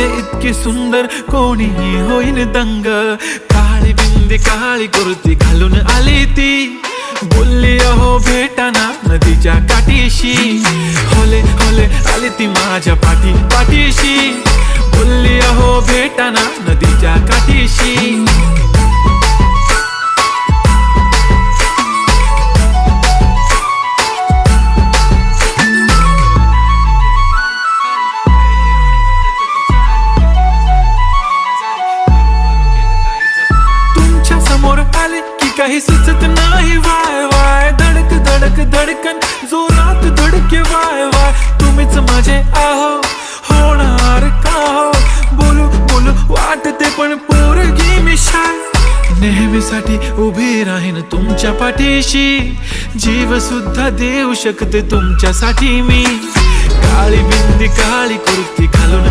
दिसते इतकी सुंदर कोणीही होईन दंग। काळी बिंदी काळी कुर्ती घालून आली ती, बोलली अहो भेटाना नदीच्या काठीशी। होले होले आली ती माझ्या पाठीशी, बोलली अहो भेटाना नदीच्या काठीशी। तुमच्या समोर आले की काही सुचत नाही, वाय वाय धडक धडक धडकन जोरात धडके, वाय वाय तुम्हीच माझे आहो, होणार का हो? बोलू बोलू वाटते पण पोरगी मी शाय, नेहमीसाठी उभी राहीन तुमच्या पाठीशी, जीव सुद्धा देऊ शकते तुमच्यासाठी मी। काळी बिंदी काळी कुर्ती घालून